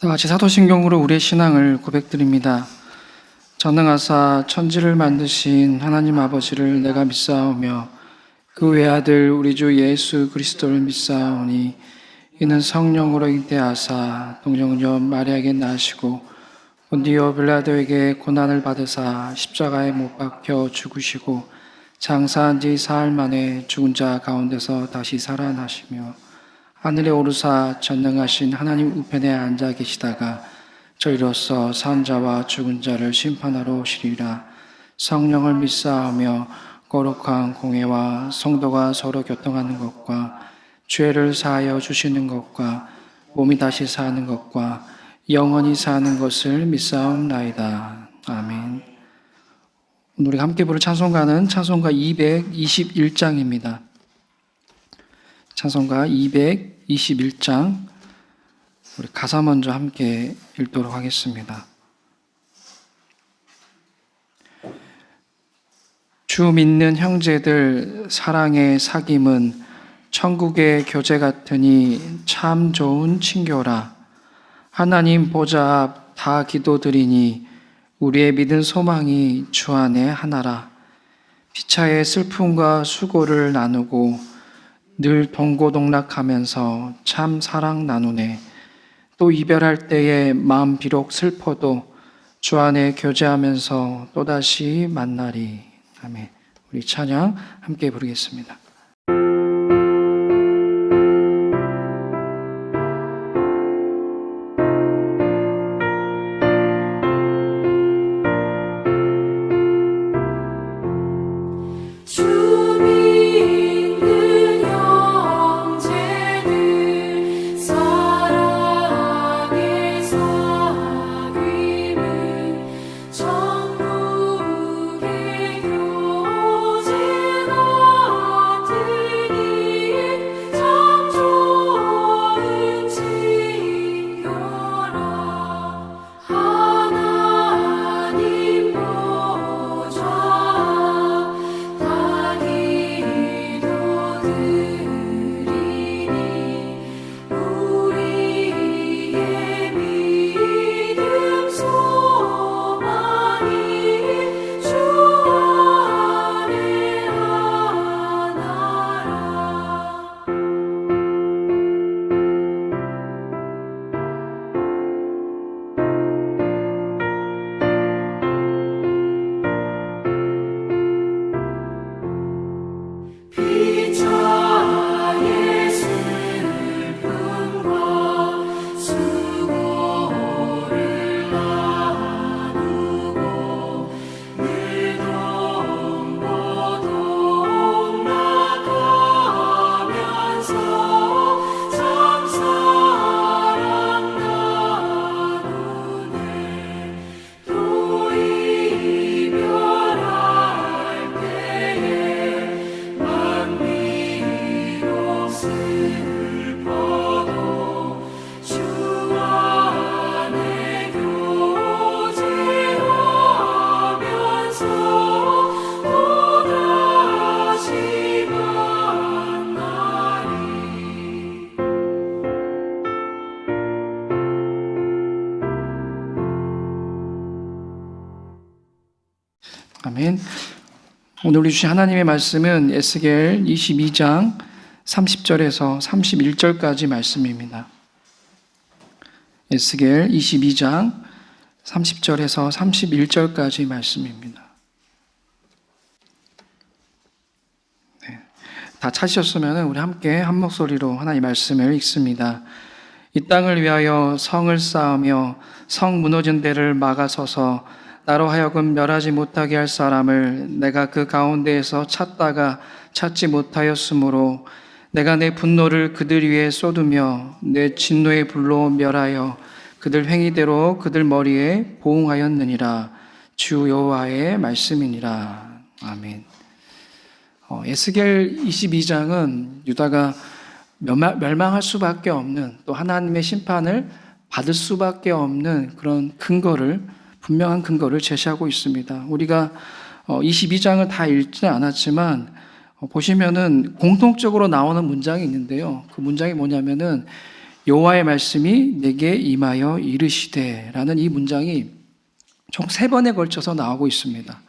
다 같이 사도신경으로 우리의 신앙을 고백드립니다. 전능하사 천지를 만드신 하나님 아버지를 내가 믿사오며 그 외아들 우리 주 예수 그리스도를 믿사오니 이는 성령으로 잉태하사 동정녀 마리아에게 나시고 본디오 빌라도에게 고난을 받으사 십자가에 못 박혀 죽으시고 장사한 지 사흘 만에 죽은 자 가운데서 다시 살아나시며 하늘에 오르사 전능하신 하나님 우편에 앉아 계시다가 저희로서 산 자와 죽은 자를 심판하러 오시리라. 성령을 믿사오며 거룩한 공회와 성도가 서로 교통하는 것과 죄를 사하여 주시는 것과 몸이 다시 사는 것과 영원히 사는 것을 믿사옵나이다. 아멘. 오늘 우리가 함께 부를 찬송가는 찬송가 221장입니다. 찬송가 221장, 우리 가사 먼저 함께 읽도록 하겠습니다. 주 믿는 형제들 사랑의 사귐은 천국의 교제 같으니 참 좋은 친교라. 하나님 보좌 앞 다 기도드리니 우리의 믿은 소망이 주 안에 하나라. 피차의 슬픔과 수고를 나누고 늘 동고동락하면서 참 사랑 나누네. 또 이별할 때에 마음 비록 슬퍼도 주 안에 교제하면서 또다시 만나리. 아멘. 우리 찬양 함께 부르겠습니다. 아멘. 오늘 우리 주신 하나님의 말씀은 에스겔 22장 30절에서 31절까지 말씀입니다. 에스겔 22장 30절에서 31절까지 말씀입니다. 네. 다 찾으셨으면 우리 함께 한 목소리로 하나님의 말씀을 읽습니다. 이 땅을 위하여 성을 쌓으며 성 무너진 데를 막아서서 나로 하여금 멸하지 못하게 할 사람을 내가 그 가운데에서 찾다가 찾지 못하였으므로 내가 내 분노를 그들 위에 쏟으며 내 진노의 불로 멸하여 그들 행위대로 그들 머리에 보응하였느니라. 주 여호와의 말씀이니라. 아멘. 에스겔 22장은 유다가 멸망할 수밖에 없는, 또 하나님의 심판을 받을 수밖에 없는 그런 분명한 근거를 제시하고 있습니다. 우리가 22장을 다 읽지는 않았지만 보시면은 공통적으로 나오는 문장이 있는데요. 그 문장이 뭐냐면은 여호와의 말씀이 내게 임하여 이르시되 라는 이 문장이 총 3번에 걸쳐서 나오고 있습니다.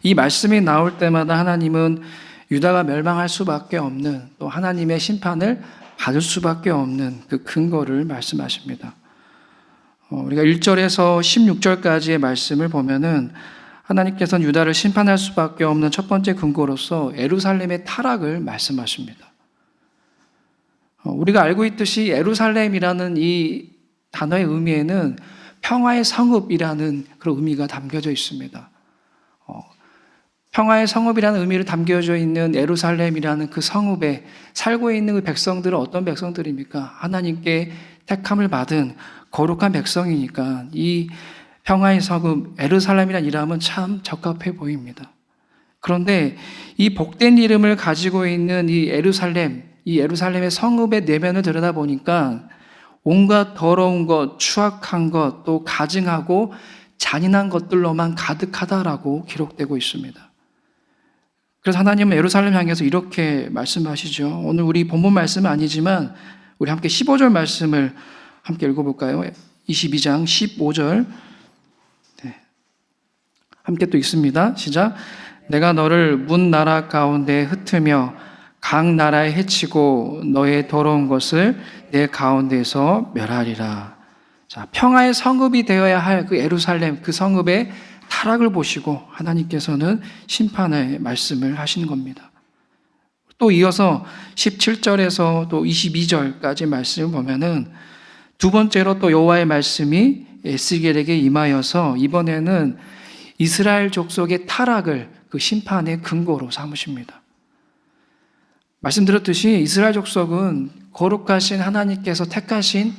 이 말씀이 나올 때마다 하나님은 유다가 멸망할 수밖에 없는, 또 하나님의 심판을 받을 수밖에 없는 그 근거를 말씀하십니다. 우리가 1절에서 16절까지의 말씀을 보면은 하나님께서는 유다를 심판할 수밖에 없는 첫 번째 근거로서 예루살렘의 타락을 말씀하십니다. 우리가 알고 있듯이 예루살렘이라는 이 단어의 의미에는 평화의 성읍이라는 그런 의미가 담겨져 있습니다. 평화의 성읍이라는 의미를 담겨져 있는 예루살렘이라는 그 성읍에 살고 있는 그 백성들은 어떤 백성들입니까? 하나님께 택함을 받은 거룩한 백성이니까 이 평화의 성읍 예루살렘이라는 이름은 참 적합해 보입니다. 그런데 이 복된 이름을 가지고 있는 이 예루살렘의 성읍의 내면을 들여다보니까 온갖 더러운 것, 추악한 것, 또 가증하고 잔인한 것들로만 가득하다라고 기록되고 있습니다. 그래서 하나님은 예루살렘 향해서 이렇게 말씀하시죠. 오늘 우리 본문 말씀은 아니지만 우리 함께 15절 말씀을 함께 읽어볼까요? 22장 15절 함께 또 읽습니다. 시작. 내가 너를 문 나라 가운데 흩으며 각 나라에 해치고 너의 더러운 것을 내 가운데에서 멸하리라. 자, 평화의 성읍이 되어야 할 그 예루살렘, 그 성읍의 타락을 보시고 하나님께서는 심판의 말씀을 하시는 겁니다. 또 이어서 17절에서 또 22절까지 말씀을 보면은 두 번째로 또 여호와의 말씀이 에스겔에게 임하여서 이번에는 이스라엘 족속의 타락을 그 심판의 근거로 삼으십니다. 말씀드렸듯이 이스라엘 족속은 거룩하신 하나님께서 택하신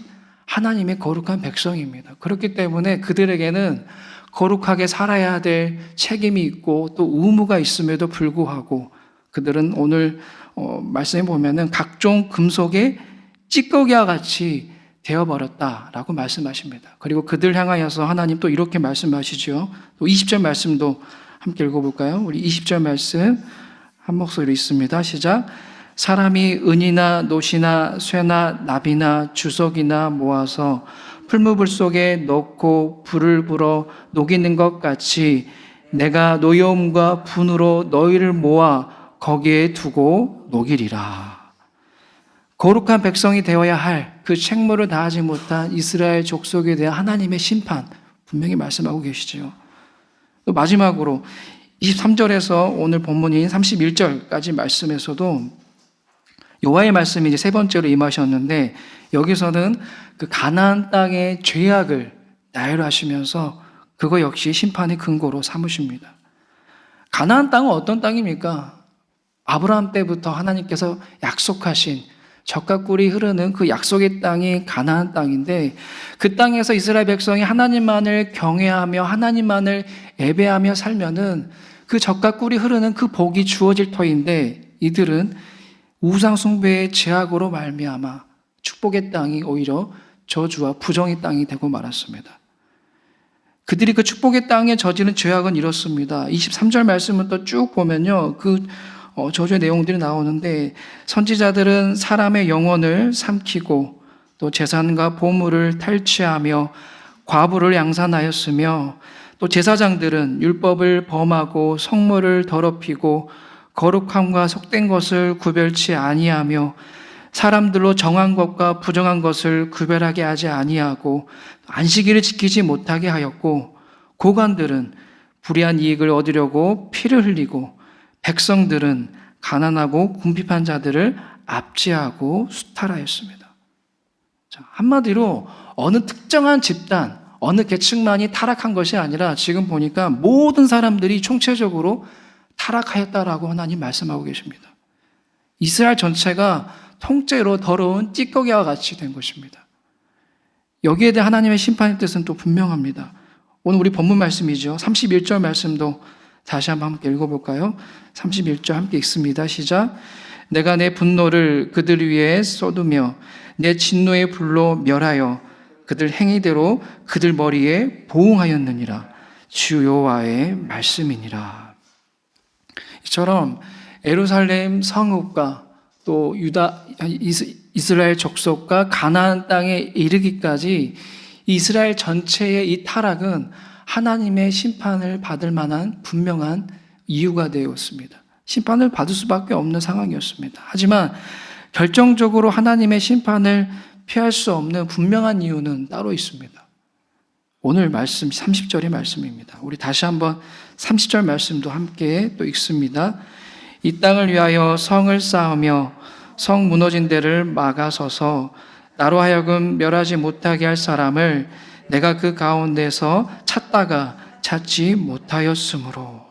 하나님의 거룩한 백성입니다. 그렇기 때문에 그들에게는 거룩하게 살아야 될 책임이 있고 또 의무가 있음에도 불구하고 그들은 오늘 말씀해 보면은 각종 금속의 찌꺼기와 같이 되어버렸다라고 말씀하십니다. 그리고 그들 향하여서 하나님 또 이렇게 말씀하시죠. 또 20절 말씀도 함께 읽어볼까요? 우리 20절 말씀 한 목소리로 있습니다. 시작. 사람이 은이나 노시나 쇠나 나비나 주석이나 모아서 풀무불 속에 넣고 불을 불어 녹이는 것 같이 내가 노여움과 분으로 너희를 모아 거기에 두고 녹이리라. 거룩한 백성이 되어야 할 그 책무를 다하지 못한 이스라엘 족속에 대한 하나님의 심판 분명히 말씀하고 계시죠. 또 마지막으로 23절에서 오늘 본문인 31절까지 말씀에서도 여호와의 말씀이 이제 세 번째로 임하셨는데 여기서는 그 가나안 땅의 죄악을 나열하시면서 그거 역시 심판의 근거로 삼으십니다. 가나안 땅은 어떤 땅입니까? 아브라함 때부터 하나님께서 약속하신 젖과 꿀이 흐르는 그 약속의 땅이 가나안 땅인데 그 땅에서 이스라엘 백성이 하나님만을 경외하며 하나님만을 예배하며 살면은 그 젖과 꿀이 흐르는 그 복이 주어질 터인데 이들은 우상 숭배의 죄악으로 말미암아 축복의 땅이 오히려 저주와 부정의 땅이 되고 말았습니다. 그들이 그 축복의 땅에 저지른 죄악은 이렇습니다. 23절 말씀을 또 쭉 보면요. 그 저주의 내용들이 나오는데 선지자들은 사람의 영혼을 삼키고 또 재산과 보물을 탈취하며 과부를 양산하였으며 또 제사장들은 율법을 범하고 성물을 더럽히고 거룩함과 속된 것을 구별치 아니하며 사람들로 정한 것과 부정한 것을 구별하게 하지 아니하고 안식일을 지키지 못하게 하였고 고관들은 불의한 이익을 얻으려고 피를 흘리고 백성들은 가난하고 궁핍한 자들을 압제하고 수탈하였습니다. 자, 한마디로 어느 특정한 집단, 어느 계층만이 타락한 것이 아니라 지금 보니까 모든 사람들이 총체적으로 타락하였다라고 하나님 말씀하고 계십니다. 이스라엘 전체가 통째로 더러운 찌꺼기와 같이 된 것입니다. 여기에 대한 하나님의 심판의 뜻은 또 분명합니다. 오늘 우리 본문 말씀이죠. 31절 말씀도 다시 한번 함께 읽어볼까요? 31절 함께 읽습니다. 시작. 내가 내 분노를 그들 위에 쏟으며 내 진노의 불로 멸하여 그들 행위대로 그들 머리에 보응하였느니라. 주 여호와의 말씀이니라. 이처럼 예루살렘 성읍과 또 이스라엘 족속과 가나안 땅에 이르기까지 이스라엘 전체의 이 타락은 하나님의 심판을 받을 만한 분명한 이유가 되었습니다. 심판을 받을 수밖에 없는 상황이었습니다. 하지만 결정적으로 하나님의 심판을 피할 수 없는 분명한 이유는 따로 있습니다. 오늘 말씀 30절의 말씀입니다. 우리 다시 한번 30절 말씀도 함께 또 읽습니다. 이 땅을 위하여 성을 쌓으며 성 무너진 데를 막아서서 나로 하여금 멸하지 못하게 할 사람을 내가 그 가운데서 찾다가 찾지 못하였으므로.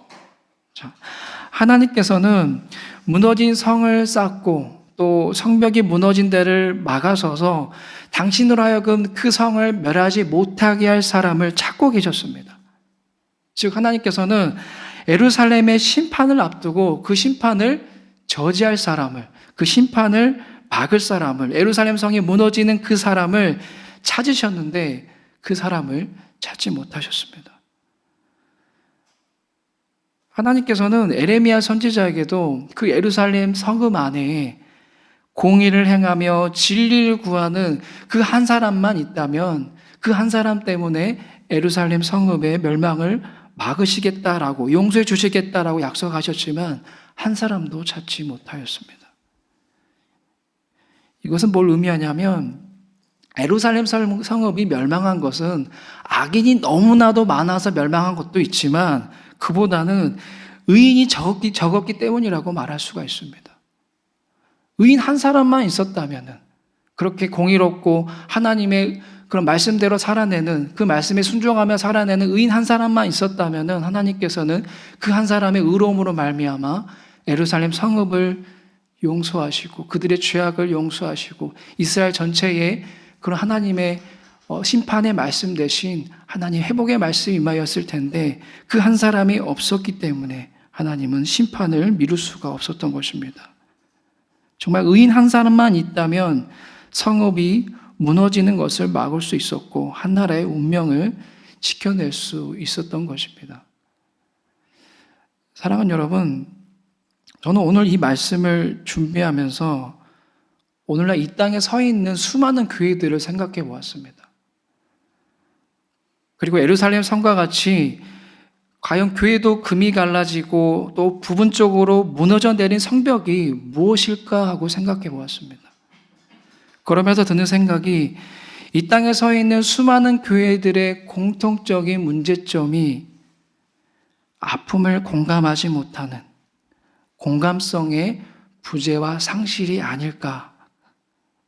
자, 하나님께서는 무너진 성을 쌓고 또 성벽이 무너진 데를 막아서서 당신으로 하여금 그 성을 멸하지 못하게 할 사람을 찾고 계셨습니다. 즉 하나님께서는 예루살렘의 심판을 앞두고 그 심판을 저지할 사람을, 그 심판을 막을 사람을, 예루살렘 성이 무너지는 그 사람을 찾으셨는데 그 사람을 찾지 못하셨습니다. 하나님께서는 에레미야 선지자에게도 그 예루살렘 성읍 안에 공의를 행하며 진리를 구하는 그 한 사람만 있다면 그 한 사람 때문에 예루살렘 성읍의 멸망을 막으시겠다라고, 용서해 주시겠다라고 약속하셨지만 한 사람도 찾지 못하였습니다. 이것은 뭘 의미하냐면 예루살렘 성읍이 멸망한 것은 악인이 너무나도 많아서 멸망한 것도 있지만 그보다는 의인이 적었기 때문이라고 말할 수가 있습니다. 의인 한 사람만 있었다면, 그렇게 공의롭고 하나님의 그런 말씀대로 살아내는, 그 말씀에 순종하며 살아내는 의인 한 사람만 있었다면 하나님께서는 그 한 사람의 의로움으로 말미암아 예루살렘 성읍을 용서하시고 그들의 죄악을 용서하시고 이스라엘 전체에 그런 하나님의 심판의 말씀 대신 하나님 회복의 말씀이 임하였을 텐데 그 한 사람이 없었기 때문에 하나님은 심판을 미룰 수가 없었던 것입니다. 정말 의인 한 사람만 있다면 성읍이 무너지는 것을 막을 수 있었고 한 나라의 운명을 지켜낼 수 있었던 것입니다. 사랑하는 여러분, 저는 오늘 이 말씀을 준비하면서 오늘날 이 땅에 서 있는 수많은 교회들을 생각해 보았습니다. 그리고 예루살렘 성과 같이 과연 교회도 금이 갈라지고 또 부분적으로 무너져 내린 성벽이 무엇일까 하고 생각해 보았습니다. 그러면서 드는 생각이 이 땅에 서 있는 수많은 교회들의 공통적인 문제점이 아픔을 공감하지 못하는 공감성의 부재와 상실이 아닐까.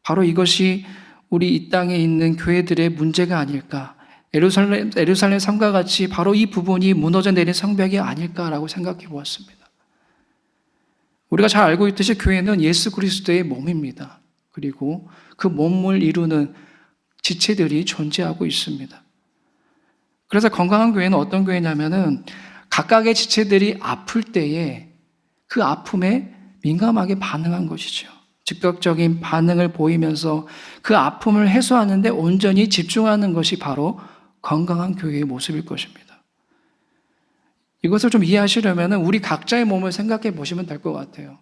바로 이것이 우리 이 땅에 있는 교회들의 문제가 아닐까. 예루살렘 성과 같이 바로 이 부분이 무너져 내린 성벽이 아닐까라고 생각해 보았습니다. 우리가 잘 알고 있듯이 교회는 예수 그리스도의 몸입니다. 그리고 그 몸을 이루는 지체들이 존재하고 있습니다. 그래서 건강한 교회는 어떤 교회냐면은 각각의 지체들이 아플 때에 그 아픔에 민감하게 반응한 것이죠. 즉각적인 반응을 보이면서 그 아픔을 해소하는 데 온전히 집중하는 것이 바로 건강한 교회의 모습일 것입니다. 이것을 좀 이해하시려면 우리 각자의 몸을 생각해 보시면 될 것 같아요.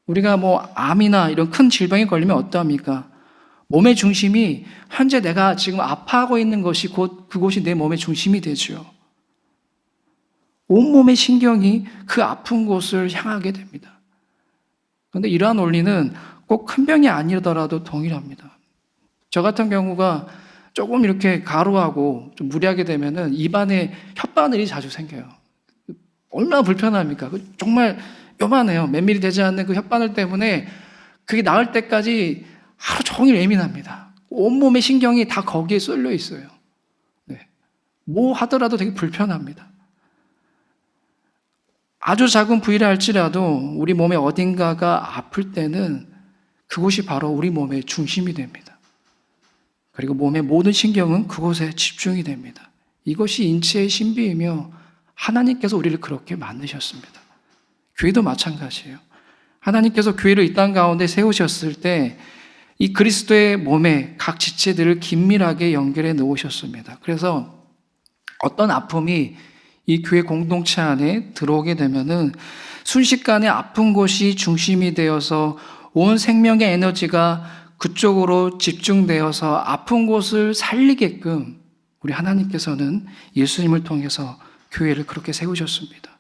우리가 암이나 이런 큰 질병에 걸리면 어떠합니까? 몸의 중심이 현재 내가 지금 아파하고 있는 것이 곧 그곳이 내 몸의 중심이 되죠. 온몸의 신경이 그 아픈 곳을 향하게 됩니다. 그런데 이러한 원리는 꼭 큰 병이 아니더라도 동일합니다. 저 같은 경우가 조금 이렇게 가루하고 좀 무리하게 되면은 입안에 혓바늘이 자주 생겨요. 얼마나 불편합니까? 정말 요만해요. 몇 밀리 되지 않는 그 혓바늘 때문에 그게 나을 때까지 하루 종일 예민합니다. 온몸의 신경이 다 거기에 쏠려 있어요. 네. 뭐 하더라도 되게 불편합니다. 아주 작은 부위라 할지라도 우리 몸의 어딘가가 아플 때는 그곳이 바로 우리 몸의 중심이 됩니다. 그리고 몸의 모든 신경은 그곳에 집중이 됩니다. 이것이 인체의 신비이며 하나님께서 우리를 그렇게 만드셨습니다. 교회도 마찬가지예요. 하나님께서 교회를 이 땅 가운데 세우셨을 때 이 그리스도의 몸에 각 지체들을 긴밀하게 연결해 놓으셨습니다. 그래서 어떤 아픔이 이 교회 공동체 안에 들어오게 되면은 순식간에 아픈 곳이 중심이 되어서 온 생명의 에너지가 그쪽으로 집중되어서 아픈 곳을 살리게끔 우리 하나님께서는 예수님을 통해서 교회를 그렇게 세우셨습니다.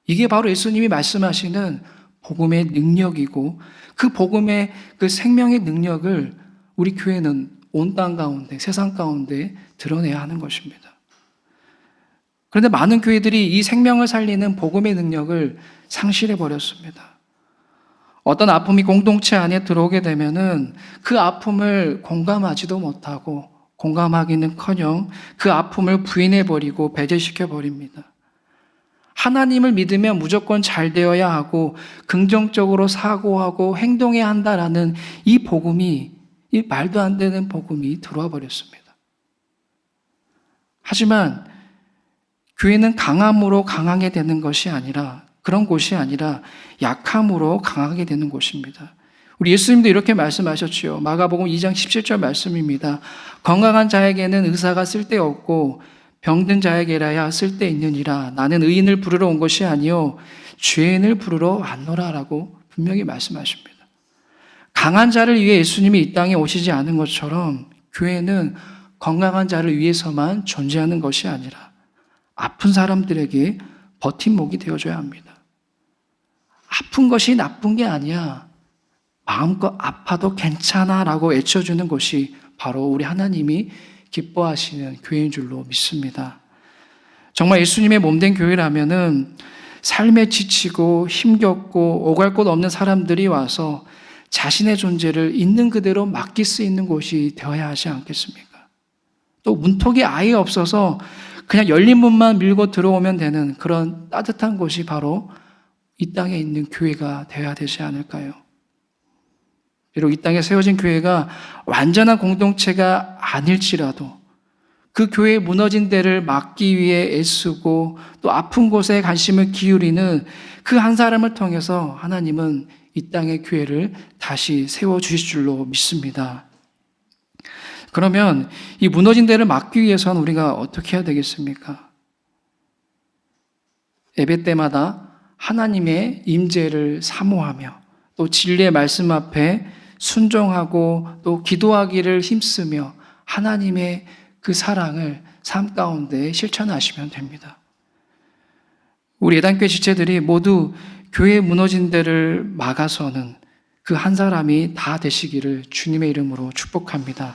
이게 바로 예수님이 말씀하시는 복음의 능력이고, 그 복음의 그 생명의 능력을 우리 교회는 온 땅 가운데, 세상 가운데 드러내야 하는 것입니다. 그런데 많은 교회들이 이 생명을 살리는 복음의 능력을 상실해 버렸습니다. 어떤 아픔이 공동체 안에 들어오게 되면은 그 아픔을 공감하지도 못하고, 공감하기는커녕 그 아픔을 부인해 버리고 배제시켜 버립니다. 하나님을 믿으면 무조건 잘 되어야 하고 긍정적으로 사고하고 행동해야 한다라는 이 복음이, 이 말도 안 되는 복음이 들어와 버렸습니다. 하지만 교회는 강함으로 강하게 되는 것이 아니라, 그런 곳이 아니라 약함으로 강하게 되는 곳입니다. 우리 예수님도 이렇게 말씀하셨지요. 마가복음 2장 17절 말씀입니다. 건강한 자에게는 의사가 쓸데없고 병든 자에게라야 쓸데있느니라. 나는 의인을 부르러 온 것이 아니요 죄인을 부르러 왔노라라고 분명히 말씀하십니다. 강한 자를 위해 예수님이 이 땅에 오시지 않은 것처럼 교회는 건강한 자를 위해서만 존재하는 것이 아니라 아픈 사람들에게 버팀목이 되어줘야 합니다. 아픈 것이 나쁜 게 아니야. 마음껏 아파도 괜찮아 라고 외쳐주는 것이 바로 우리 하나님이 기뻐하시는 교회인 줄로 믿습니다. 정말 예수님의 몸된 교회라면은 삶에 지치고 힘겹고 오갈 곳 없는 사람들이 와서 자신의 존재를 있는 그대로 맡길 수 있는 곳이 되어야 하지 않겠습니까? 또 문턱이 아예 없어서 그냥 열린 문만 밀고 들어오면 되는 그런 따뜻한 곳이 바로 이 땅에 있는 교회가 되어야 되지 않을까요? 비록 이 땅에 세워진 교회가 완전한 공동체가 아닐지라도 그 교회의 무너진 데를 막기 위해 애쓰고 또 아픈 곳에 관심을 기울이는 그 한 사람을 통해서 하나님은 이 땅의 교회를 다시 세워주실 줄로 믿습니다. 그러면 이 무너진 데를 막기 위해서는 우리가 어떻게 해야 되겠습니까? 예배 때마다 하나님의 임재를 사모하며 또 진리의 말씀 앞에 순종하고 또 기도하기를 힘쓰며 하나님의 그 사랑을 삶 가운데 실천하시면 됩니다. 우리 예단교회 지체들이 모두 교회 무너진 데를 막아서는 그 한 사람이 다 되시기를 주님의 이름으로 축복합니다.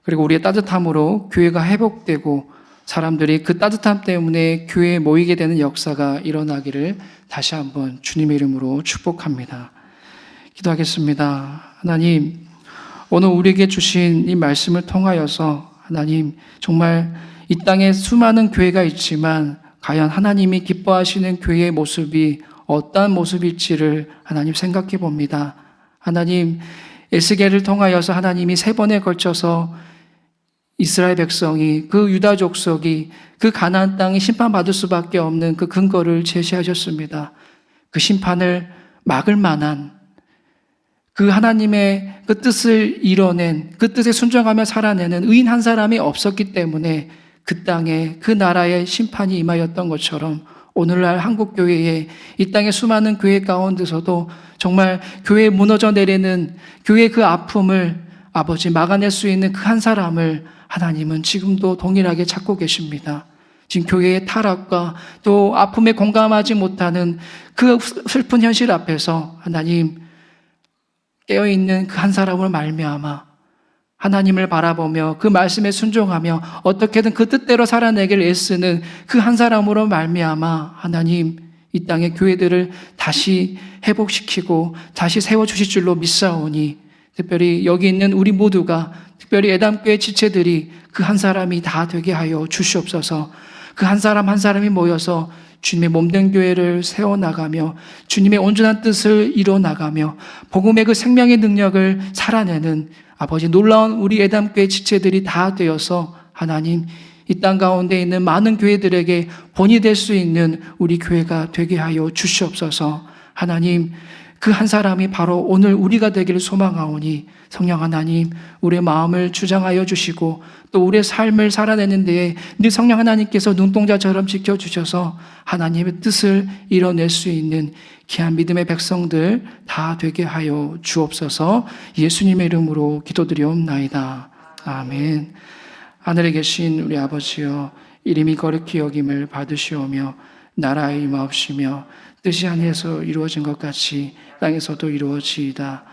그리고 우리의 따뜻함으로 교회가 회복되고 사람들이 그 따뜻함 때문에 교회에 모이게 되는 역사가 일어나기를 다시 한번 주님의 이름으로 축복합니다. 기도하겠습니다. 하나님, 오늘 우리에게 주신 이 말씀을 통하여서 하나님, 정말 이 땅에 수많은 교회가 있지만 과연 하나님이 기뻐하시는 교회의 모습이 어떠한 모습일지를 하나님 생각해 봅니다. 하나님, 에스겔을 통하여서 하나님이 3번에 걸쳐서 이스라엘 백성이, 그 유다 족속이 그 가나안 땅에 심판받을 수밖에 없는 그 근거를 제시하셨습니다. 그 심판을 막을 만한 그 하나님의 그 뜻을 이뤄낸, 그 뜻에 순종하며 살아내는 의인 한 사람이 없었기 때문에 그 땅에, 그 나라에 심판이 임하였던 것처럼 오늘날 한국교회에, 이 땅의 수많은 교회 가운데서도 정말 교회에 무너져 내리는 교회의 그 아픔을 아버지 막아낼 수 있는 그 한 사람을 하나님은 지금도 동일하게 찾고 계십니다. 지금 교회의 타락과 또 아픔에 공감하지 못하는 그 슬픈 현실 앞에서 하나님, 깨어있는 그 한 사람을 말미암아 하나님을 바라보며 그 말씀에 순종하며 어떻게든 그 뜻대로 살아내기를 애쓰는 그 한 사람으로 말미암아 하나님, 이 땅의 교회들을 다시 회복시키고 다시 세워주실 줄로 믿사오니 특별히 여기 있는 우리 모두가, 특별히 예담교회 지체들이 그 한 사람이 다 되게 하여 주시옵소서. 그 한 사람 한 사람이 모여서 주님의 몸된 교회를 세워나가며 주님의 온전한 뜻을 이뤄나가며 복음의 그 생명의 능력을 살아내는 아버지 놀라운 우리 예담교회 지체들이 다 되어서 하나님, 이 땅 가운데 있는 많은 교회들에게 본이 될 수 있는 우리 교회가 되게 하여 주시옵소서. 하나님, 그 한 사람이 바로 오늘 우리가 되기를 소망하오니 성령 하나님, 우리의 마음을 주장하여 주시고 또 우리의 삶을 살아내는 데에 늘 성령 하나님께서 눈동자처럼 지켜주셔서 하나님의 뜻을 이뤄낼 수 있는 귀한 믿음의 백성들 다 되게 하여 주옵소서. 예수님의 이름으로 기도드리옵나이다. 아멘. 하늘에 계신 우리 아버지여, 이름이 거룩히 여김을 받으시오며 나라의 임하옵시며 뜻이 하늘에서 이루어진 것 같이 땅에서도 이루어지이다.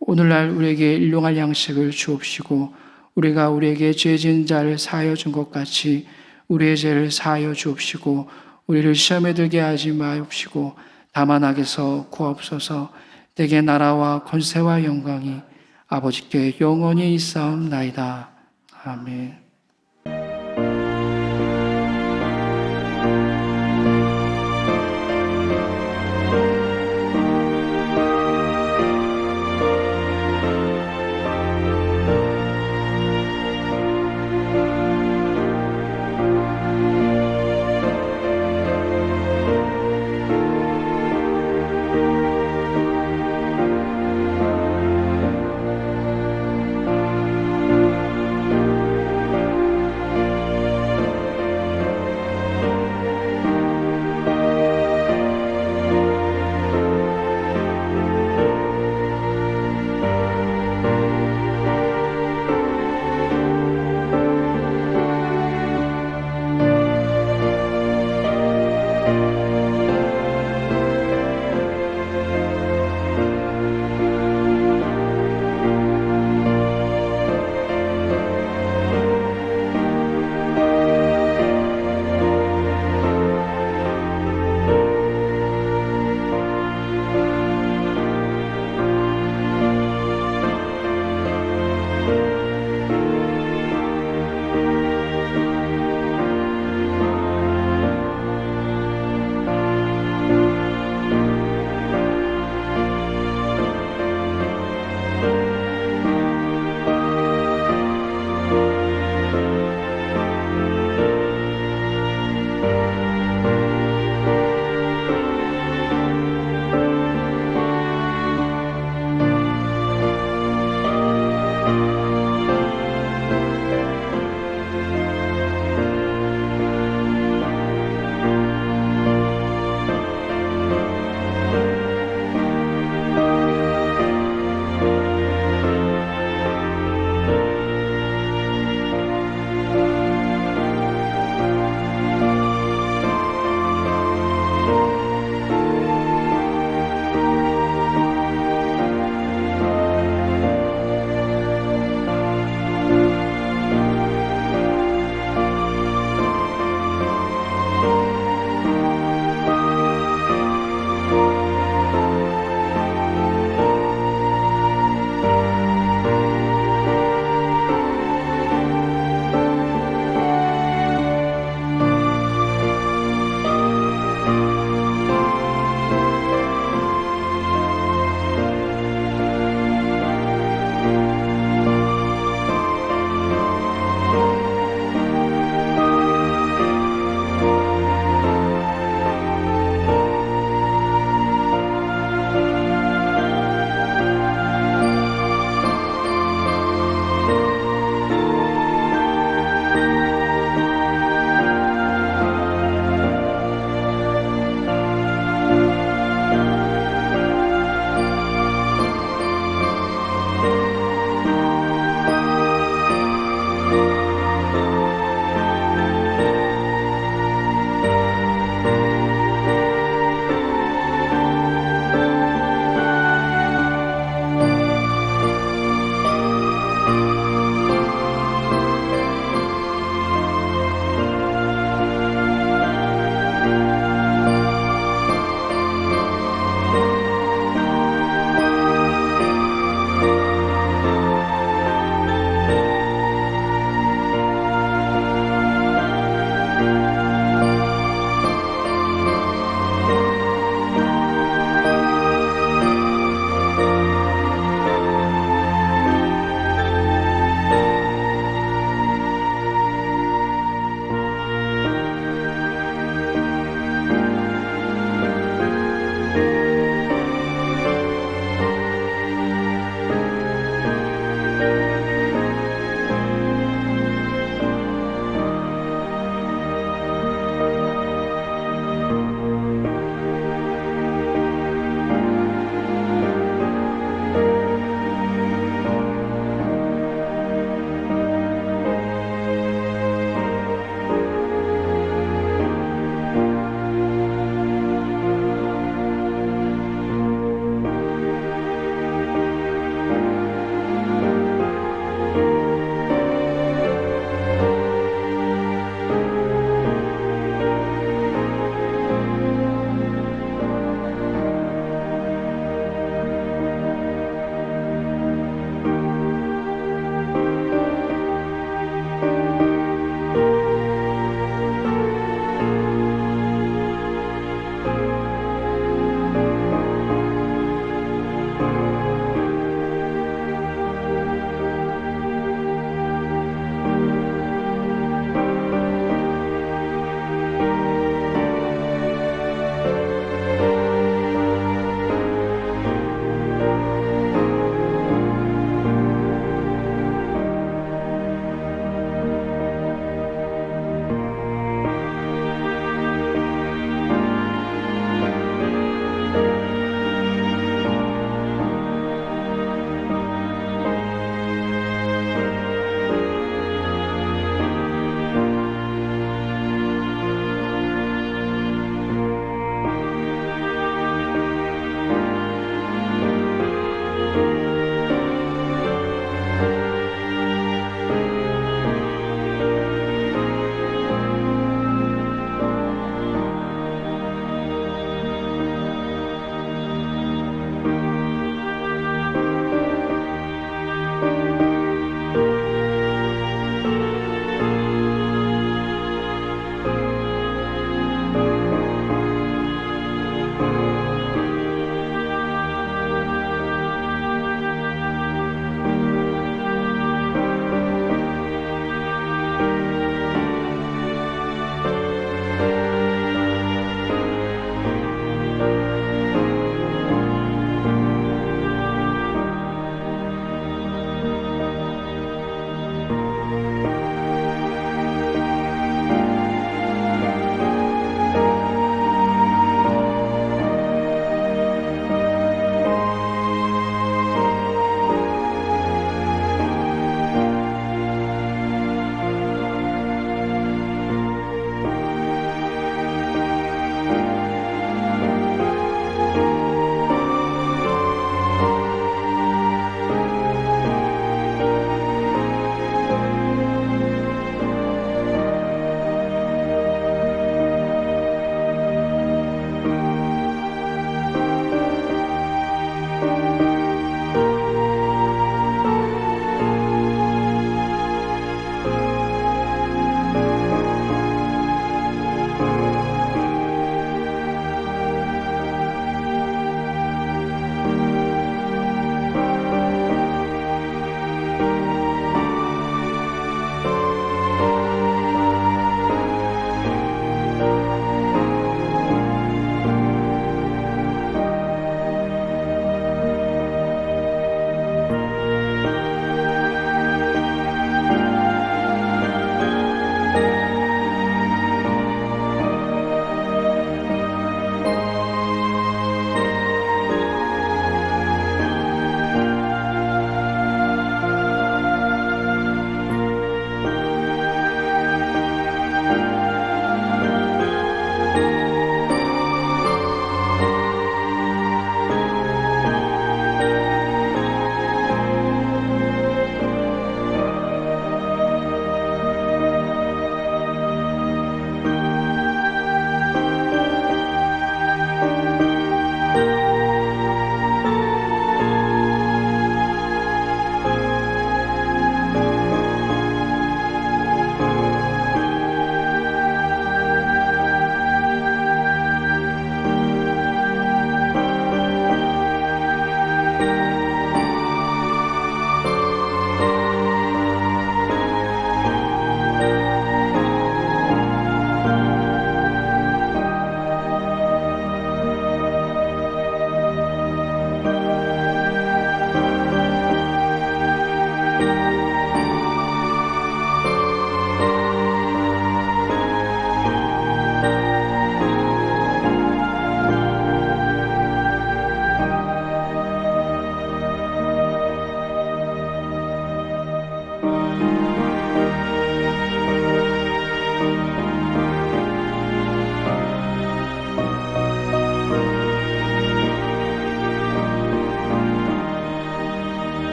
오늘날 우리에게 일용할 양식을 주옵시고 우리가 우리에게 죄 지은 자를 사하여 준 것 같이 우리의 죄를 사하여 주옵시고 우리를 시험에 들게 하지 마옵시고 다만 악에서 구하옵소서. 대개 나라와 권세와 영광이 아버지께 영원히 있사옵나이다. 아멘. 주옵소서.